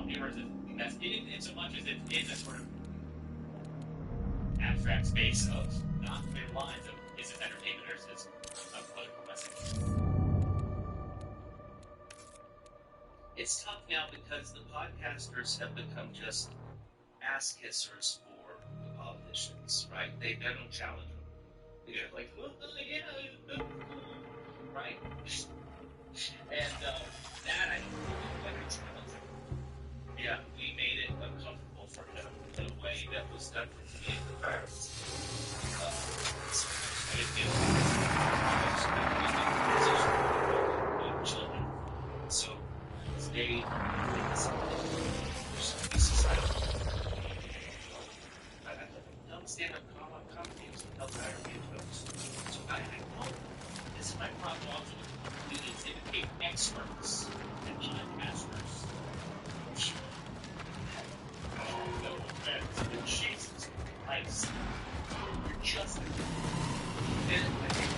gamers that's in so much as it is a sort of abstract space of not clear lines of is it entertainment or is this a political message? It's tough now because the podcasters have become just ass kissers for the politicians, right? They don't challenge them. They're like, well, yeah, right? And that I don't think like a challenge. Yeah, we made it uncomfortable for him in a way that was done for me in the past. I didn't feel like children. So they society. I don't stand up comedy is help hire me jokes. So I know this is my problem also. We need to imitate experts and podcasters. No offense, Jesus Christ. You're just then I think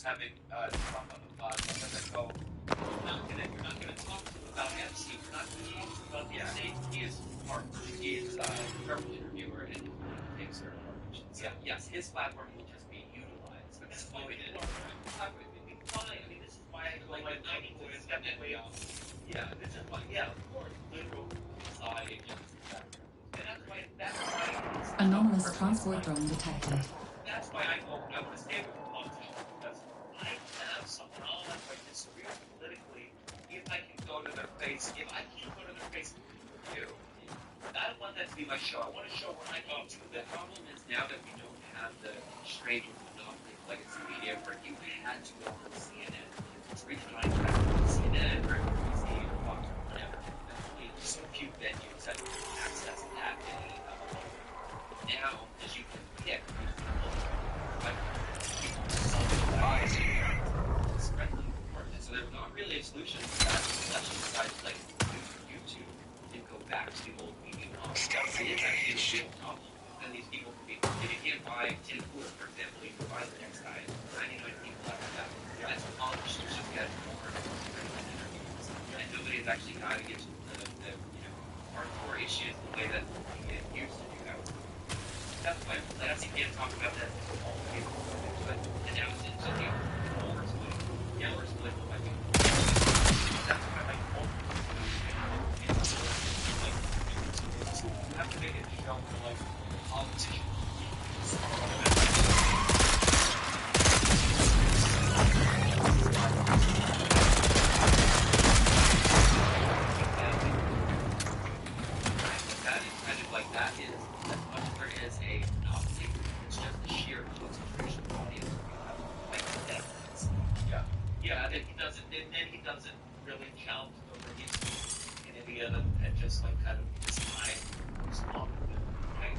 having Trump on the pod, you're not gonna talk to him about MC. You're not gonna talk to him about the state. He is a careful interviewer and takes certain questions. Yeah, yes, his platform will just be utilized. But that's why we did it. It'd be fine. I mean, this is why like 90 boys definitely off. Yeah, this is why. Yeah, of course, liberal side against that. And that's why. Anomalous transport drone detected. That's why I want to stay with politicians. I have someone on if I disagree politically, if I can go to their face, if I can't go to their face, I don't want that to be my show. I want a show where I talk to. The problem is now that we don't have the strange monopoly legacy media where you had to go on CNN. It's reaching CNN or NBC or Fox or whatever. There's only so few venues that can access that many. Now, as you can pick, so there's not really a solution to that unless you decide to like YouTube and go back to the old medium model. It's actually a shit problem. And these people can be, if you can't buy 10 food, for example, you can buy the next guy. 99 people after that. That's what politicians just get more interviews. And nobody has actually got to get to the hardcore issues the way that we get used to do that. That's why you can't talk about that all the people. But and now it's into the older split. Yeah, we're split with my people. That's why I like all you have to make it show for like politicians. account over in India that had just like kind of described what's wrong with it, right?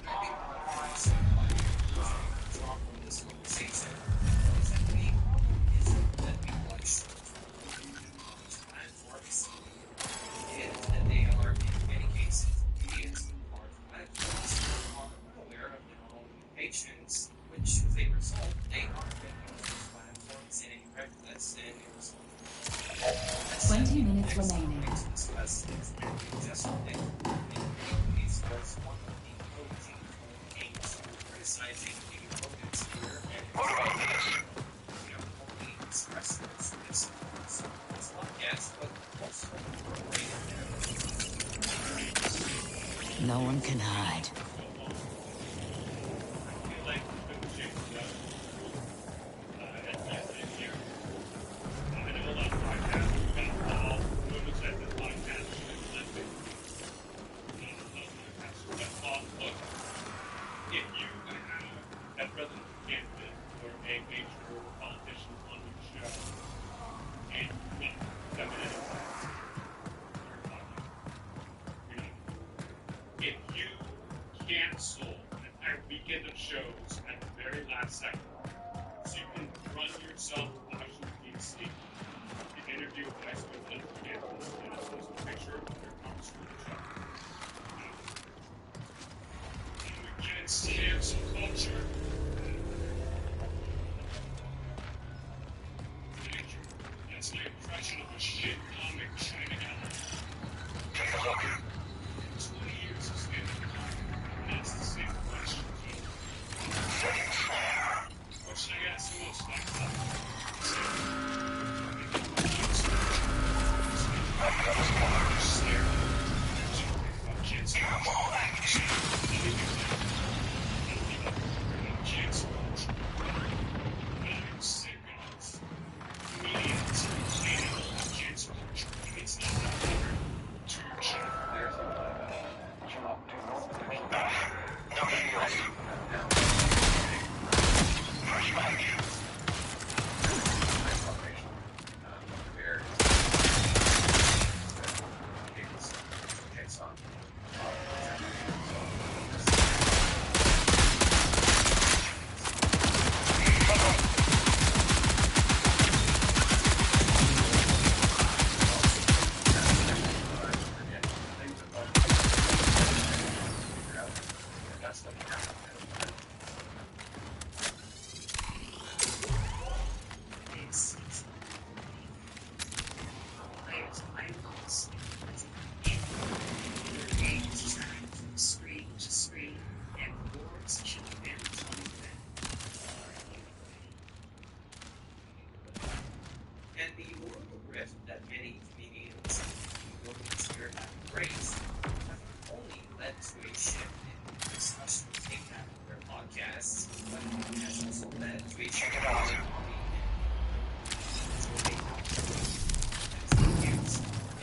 I think what's wrong with this conversation is that the problem isn't that we watch platforms, is that they are, in many cases, idiots who are platforms who are unaware of their own limitations, which, as a result, they are making those platforms in a reckless and irresponsible. 20 minutes remaining. Discuss is that yesterday, these was one of the OG games criticizing the opponents here, and only express this podcast, but also No one can hide. cancel an entire weekend of shows at the very last second, so you can run yourself to Washington, D.C. to interview with Vice President Kansas and post a picture of their conference room show. Against cancel culture. Thank you. That's my impression of a shit comic China album. Take a look. 20 years of standing back, and that's the same question. What should I ask the most like that? And the moral rift that many comedians will consider have raised have not only led to a shift in discussion taken out of their podcasts, but has also led to a shift in comedy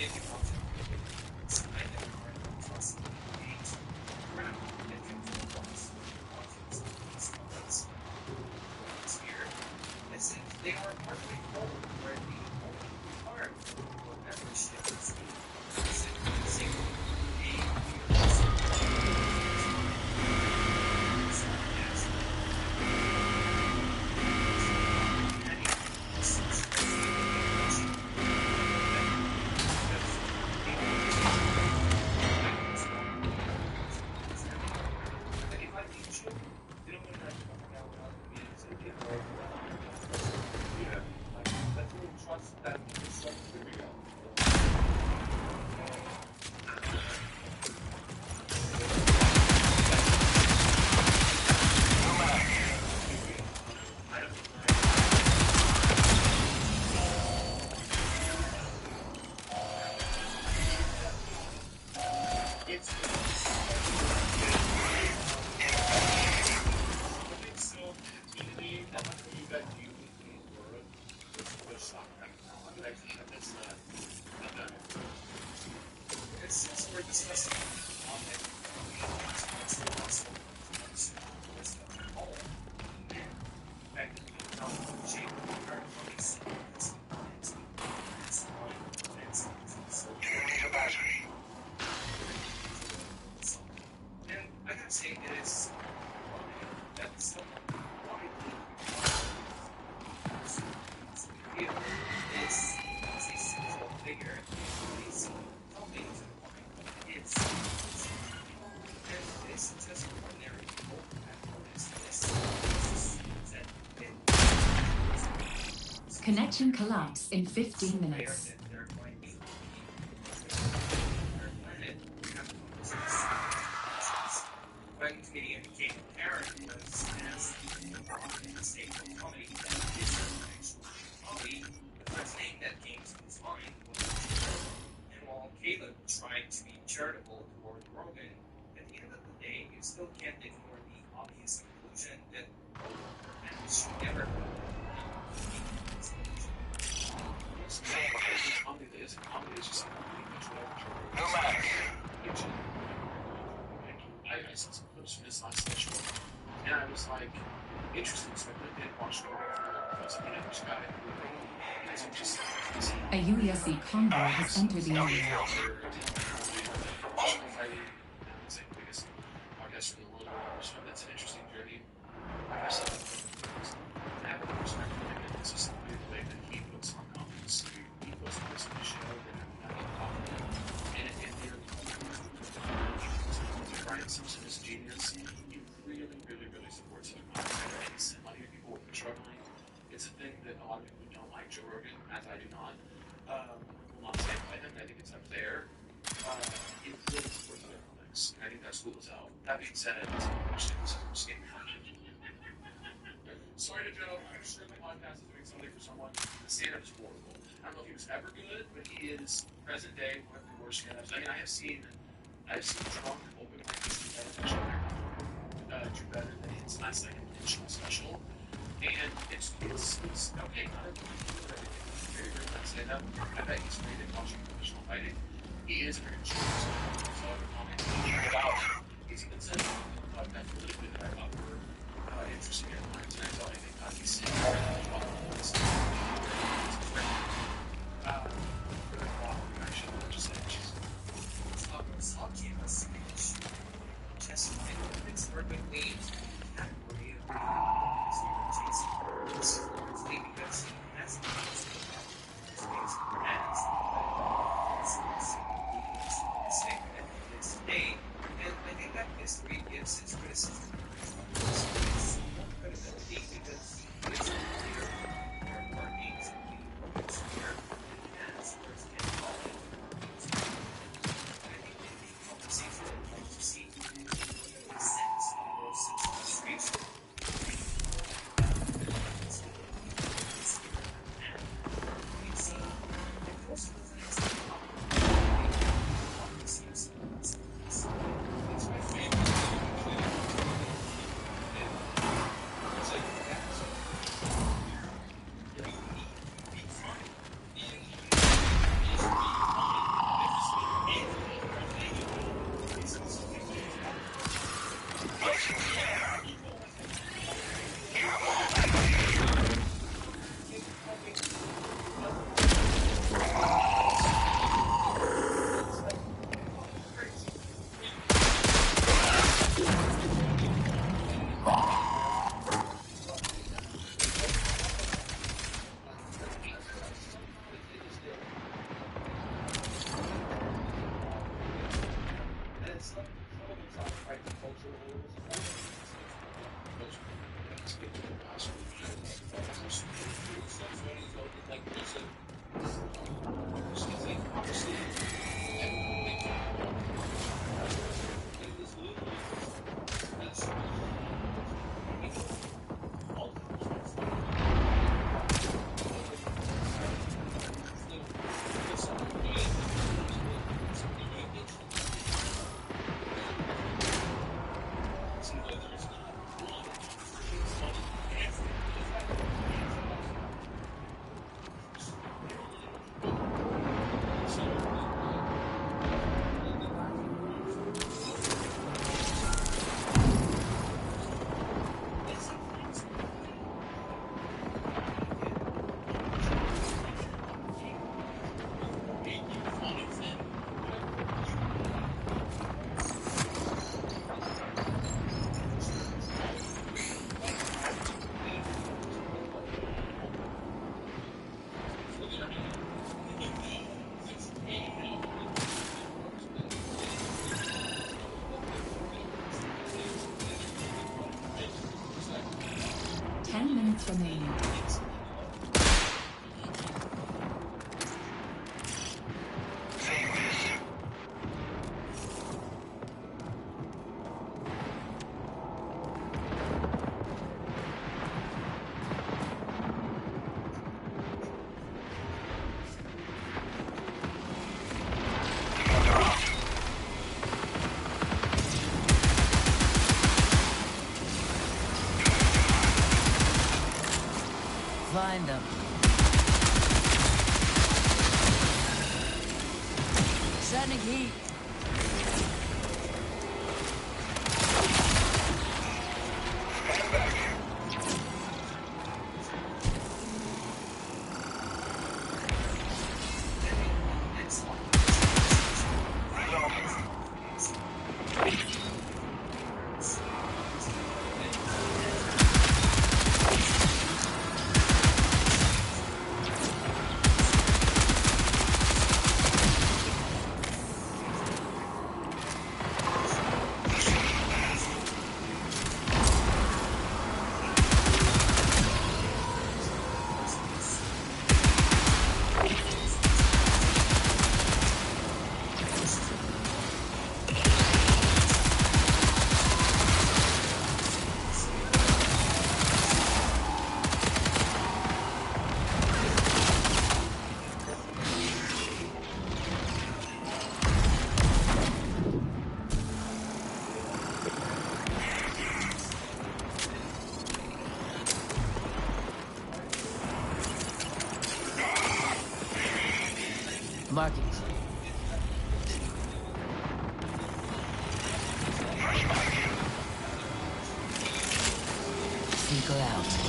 if you want to sign them are trust engage around and control what's audience here as if they are partly whole where the only part for membership is simply figure these filmmakers in mind. It's just ordinary people that notice this that Connection collapse in 15 minutes. they're going to be their planet when comedian Kate Karen was asked in the state of comedy that is actual comedy, the first thing that came to his mind was true. And while Caleb tried to be charitable toward Rogan, at the end of the day, you still can't ignore the obvious conclusion that both parents should never go Comedy is just pretty much whatever. I saw some clips from his last special, and I was like, interesting. So I went and watched it over the teenage guy who is just A UESC convoy has entered the area. Podcast from the world. So that's an interesting journey. Like I said, I have a respect for him. It's just the way that he puts on comments. He puts on this show that I'm not confident. And Brian Simpson is a genius. He really supports other content. And money to people who are struggling. It's a thing that a lot of people who don't like Joe Rogan, as I do not, will not stand by him. I think it's unfair. He really supports other comics. And I think that's cool as hell. That being said, sorry to Joe. I'm sure my podcast is doing something for someone. The stand-up is horrible. I don't know if he was ever good, but he is present day one of the worst stand-ups. I mean, I've seen drunk open mics do better than his last like intentional special, and it's okay. Not very good stand-up. I bet he's great at watching professional fighting. He is very good. So he's been sent a podcast really good that I thought were interesting headlines, and I thought I think he's saying it's perfectly category of largely because he has the today, and I think that history gives its criticism. 10 minutes remaining. Find them. Sending heat. Markings. Seeker out.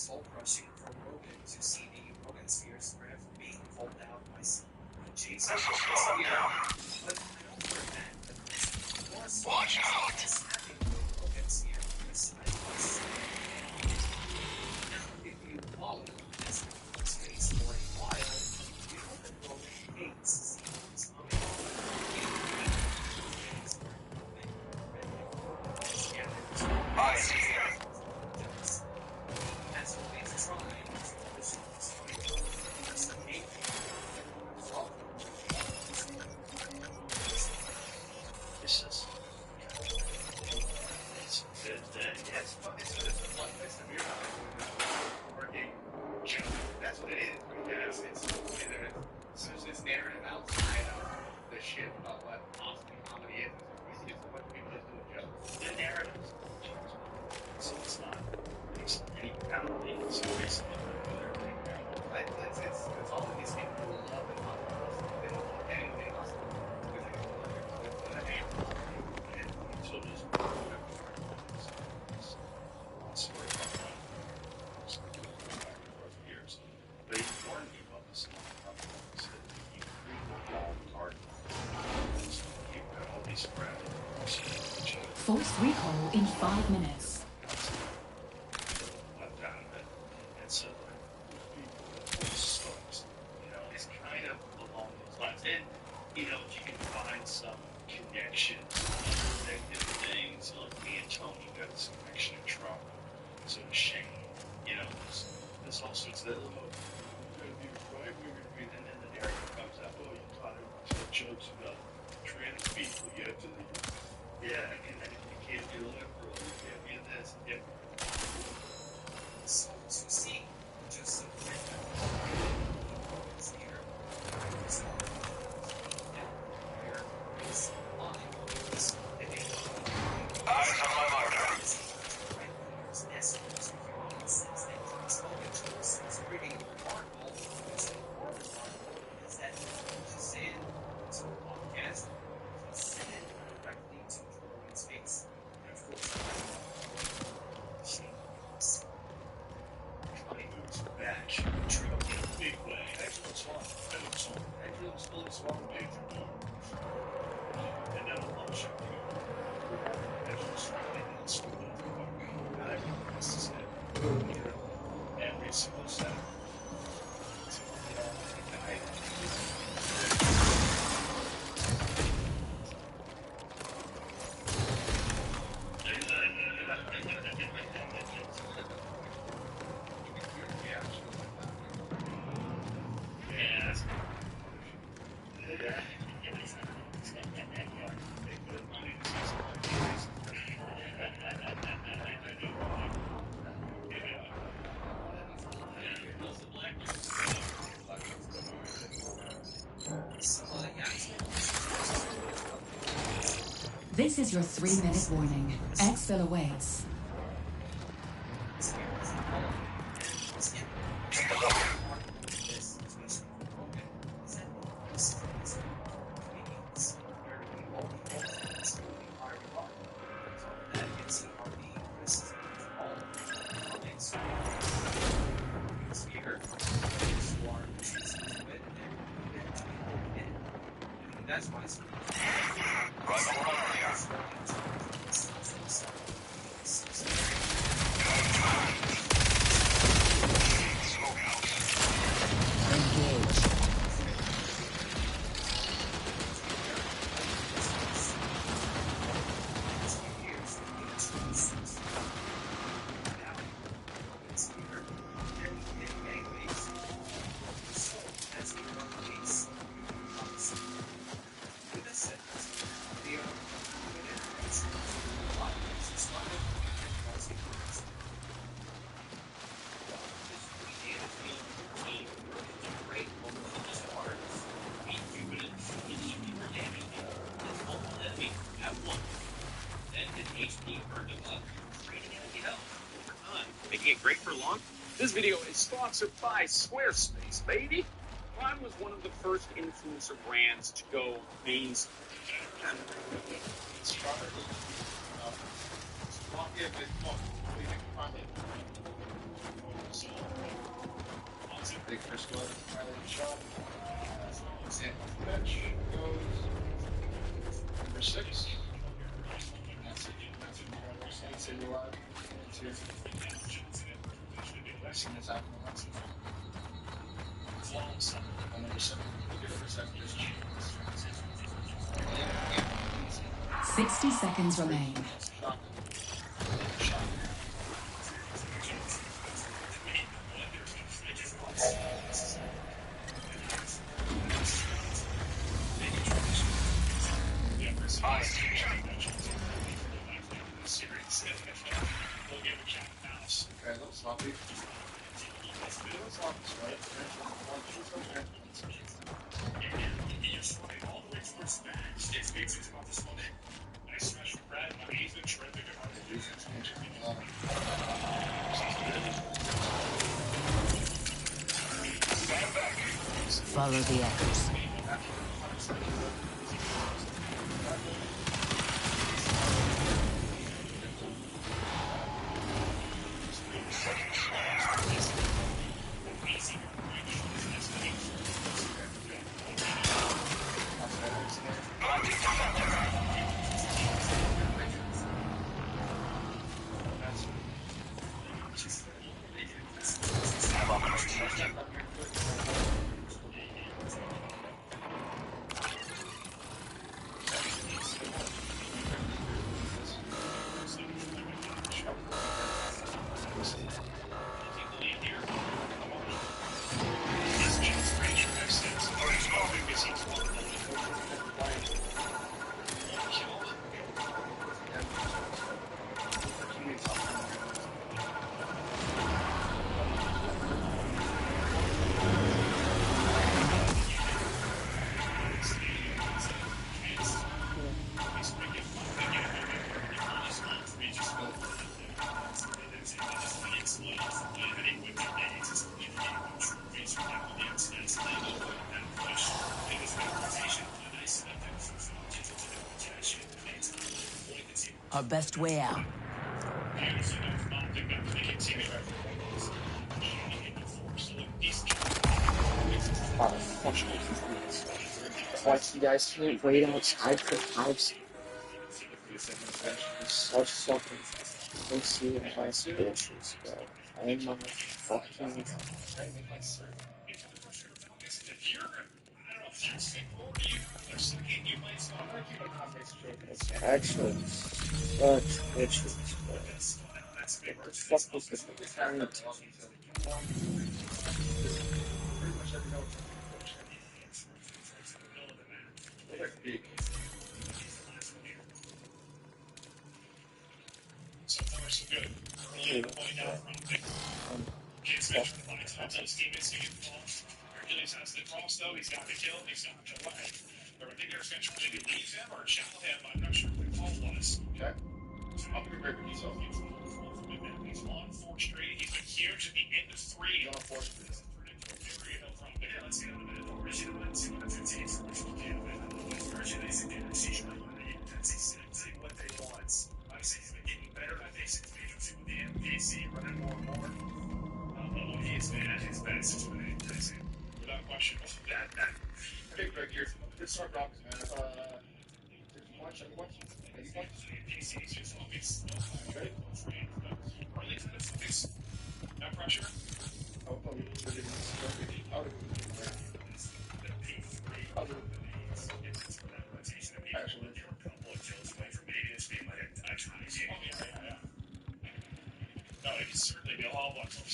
soul crushing for Rogan to see the Rogan spheres being pulled out by Jason. But I don't prevent the watch out! Rogan sphere beside us. Now, if you follow this space for a while, you know that Rogan hates seeing his own. I see. That's what it is. Because it's narrative outside of the shit about what awesome comedy is. It's just what people just do a joke. The narratives. So it's not any penalty. So basically, it's all of these people who love and love us. They don't love anything else. Because they don't love it. But they hate it. And so just Force recall in 5 minutes. gonna be right when you're breathing, and then the narrative comes up. Oh, you taught him to tell jokes about trans people. You have to, yeah, and then you can't be a liberal. You can't be this. Yeah. So to see just some random it's here. So, where is line? This Eyes on my marker. right there's essence. Since they spoken to us, it's pretty remarkable. It's more remarkable is that to say it to a podcast, send it directly to Jordan Space. And of course, Money moves back. True, in a big way. Excellent swamp. Excellent fully swamp major door. And then a lunch up here. Excellent swamp and school. Not everyone has to say. Every single set. This is your 3-minute warning. Exfil awaits. That's why it's Right on earlier. Smokehouse. Engage. Making it great for long? This video is sponsored by Squarespace, baby. Prime was one of the first influencer brands to go mainstream. Big first one, shot. Bench goes number 6. That's it. It's in the line. Blessing is out. And number 7. Look at the percentage. 60 seconds remain. Shot. Follow the echoes. Our best way out. How the fuck is this? Twice you guys can't wait outside for 5 seconds. Such fucking pussy ass bitches, bro. Oh my fucking god. It's actually such bitches, bro. What the fuck was this point? So far, so good. Really point out from Kids mentioned the five times his teammates to get involved. Hercules has the cross, though. He's got the kill. He's got the delay. But I think there's going to maybe leave him or shall him. I'm not sure what the call was. Okay. I'll be right with you. He's on 4th Street. He's been huge at the end of 3. He's on 4th Street. Let's see what they want. Obviously, he's been getting better. I think since the agency with the MPC running more and more. He's been at his best without question. That big break here. Let's start Rockets, man. Did you watch any watch? Any watch? PC's just always ready. No pressure. Oh, no, it can certainly be a whole bunch of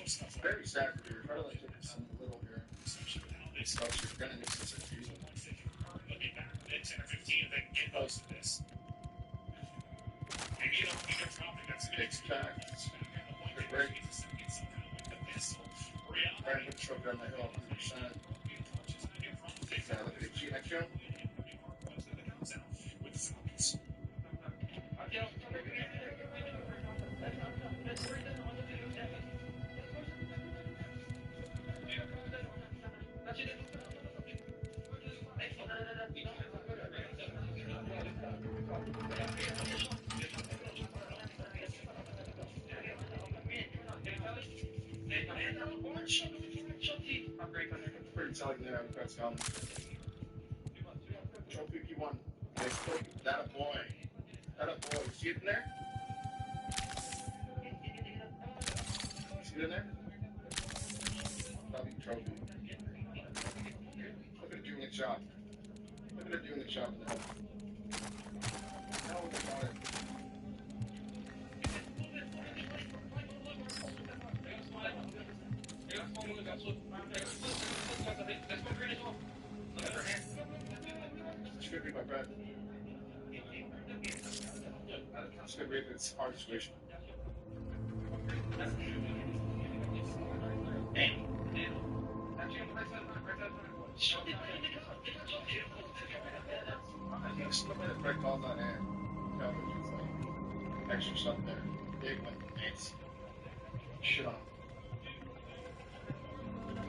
stuff. Very sad for you. Try to like get some little here. Especially with how they start. You're gonna need some season. Looking back at 10 or 15, they can get most of this. Maybe you don't think it's dropping. That's a big stack. Good break. Brandon choked on the hill 100%. Look at the G next year. Pretty telling there, that's gone. Trophy P1. That a boy. That a boy. See it in there? See it in there? Probably trophy. Look at it doing its job. Look at it doing its job now. Now look at it. It's gonna be my bread. It's gonna be it's hard situation. Break all that hand. Extra stuff there. Big one. Thanks. Shit on.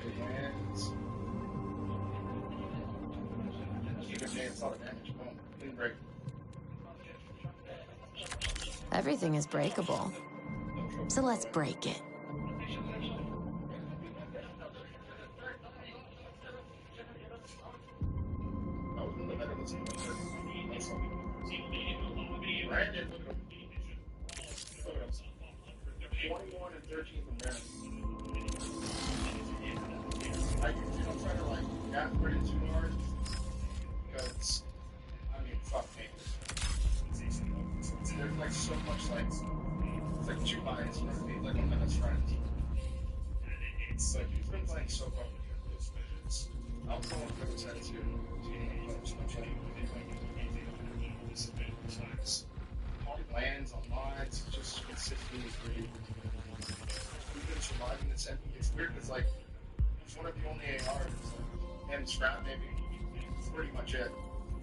Big hands. Good hands, a lot of damage. Boom. Clean break. Everything is breakable. So let's break it. Brandon, look at him. 21 and 13 from Brandon. I usually don't try to like gap Brandon too hard because I mean fuck me. There's like so much like it's like 2 lines, you know what I mean? Like I'm not his friend. It's like he's been playing so far. I'll go with his head too. Lands on lines, just consistently great. We've been surviving this MP. It's weird because like it's one of the only ARs, like, and Scrap maybe. It's pretty much it.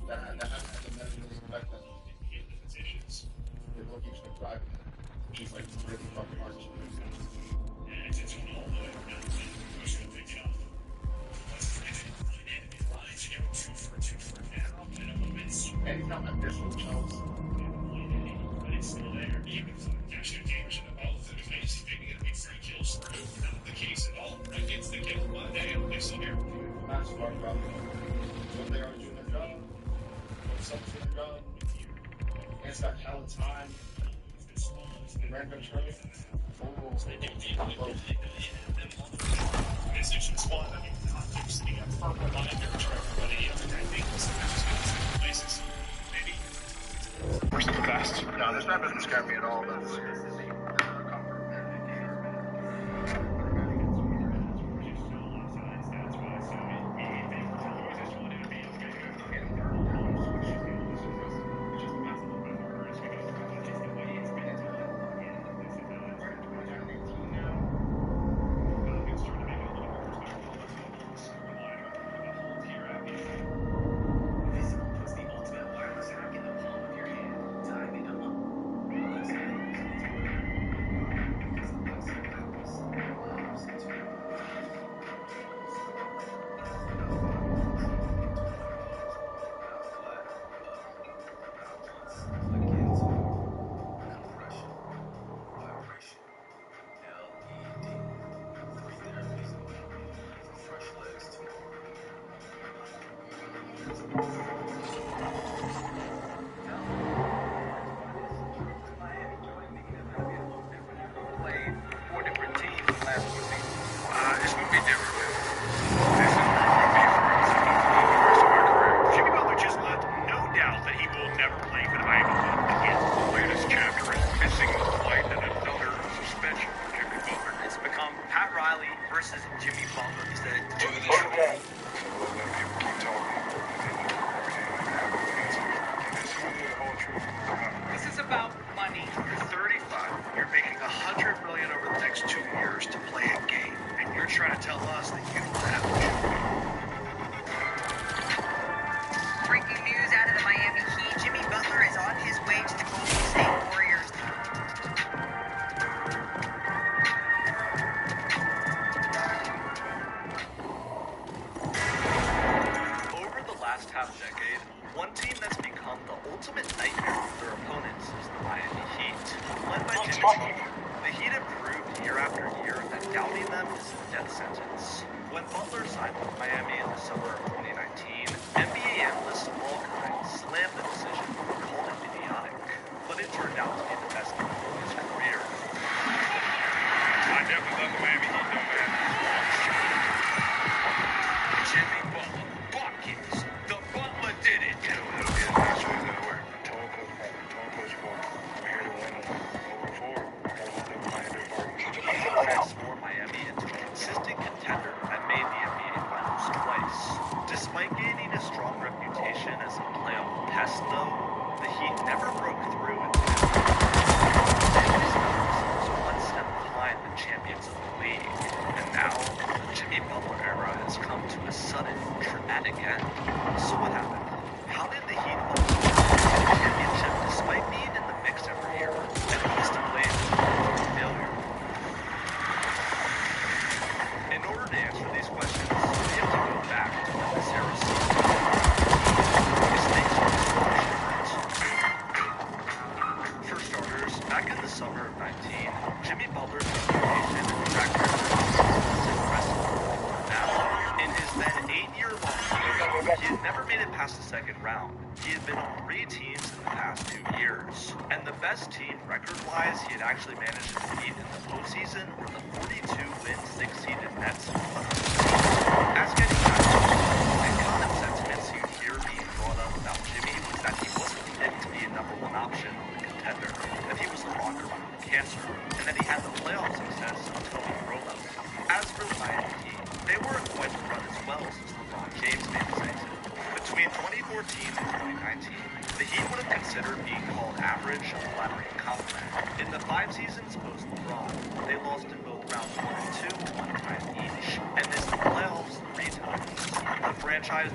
That hasn't had the measures affect them. People keeps been driving it, which is like really fucking hard to do. And he's not my pistol, Charles. it's still there. Even if cash and damage in the mouth, it was amazing. Maybe it'll be free kills for him. Not the case at all. Like, it's the kill. Damn, they're still here. That's what I'm about. When they are doing their job, when someone's doing their job, it's got hell of time. Random trade. Message to squad. I mean, context, the firm reminder to everybody. I think this is places. Maybe. Versus the best. No, this map doesn't scare me at all. But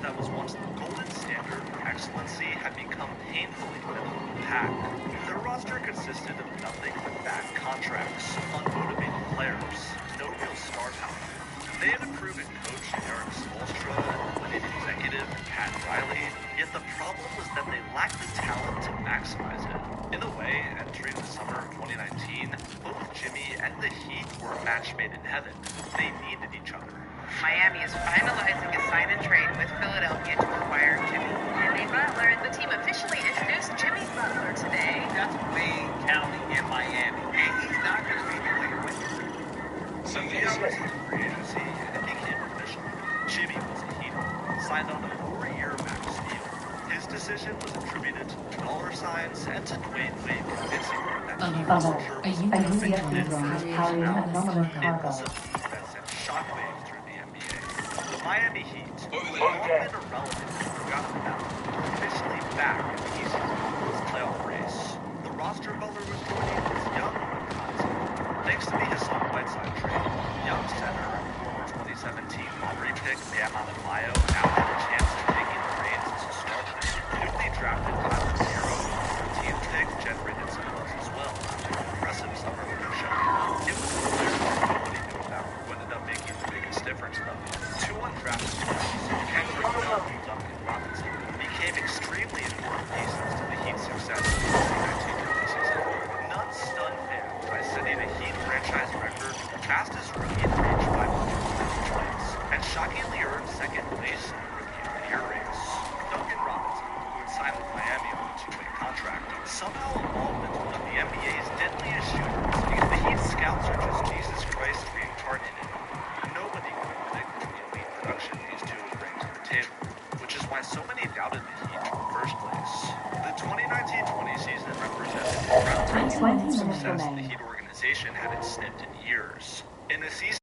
that was once the golden standard for excellency had become painfully middle of the pack. Their roster consisted of nothing but bad contracts, unmotivated players, no real star power. They had a proven coach in Eric Spoelstra and a winning executive in Pat Riley, yet the problem was that they lacked the talent to maximize it. In a way, entering the summer of 2019, both Jimmy and the Heat were a match made in heaven. They needed each other. Miami is finalizing a sign and trade with Philadelphia to acquire Jimmy. Jimmy Butler. The team officially introduced Jimmy Butler today. That's Wayne County in Miami, and he's not going to be doing with it. So the hours of free agency, and it became official. Jimmy was a Heat, signed on a 4-year max deal. His decision was attributed to dollar signs and to Dwayne Wade convincing him that he was sure A was UV perfect drone fit for carrying his anomalous personality. It cargo. was a move that sent shockwaves through the NBA. The Miami Heat, who had long been irrelevant and forgotten about, were officially back in the East Coast playoff race. The roster Butler was joining was young but constant. Thanks to the Hassan Whiteside trade, young center and former 2017 lottery pick Bam Adebayo now had a chance to take in the reins as a starter. Newly drafted Kyle Hero, 13th pick, generated some buzz as well after an impressive summer leadership. It was a player nobody knew about who ended up making the biggest difference though. Two undrafted players, Kendrick Nunn and Duncan Robinson, became extremely important pieces to the Heat's success in the 2019-20 season. Nunn stunned fans by setting a Heat franchise record for fastest rookie to reach 500 points, and shockingly earned second place in the Rookie of the Year race. Duncan Robinson, who had signed with Miami on a 2-way contract, somehow evolved into one of the NBA's deadliest shooters because the Heat's scouts are just Jesus Christ reincarnated. Nobody could have predicted the elite production these two would bring to the table, which is why so many doubted the Heat in the first place. The 2019-20 season represented the groundbreaking 20 minutes success the remaining. Heat organization hadn't sniffed in years. In a season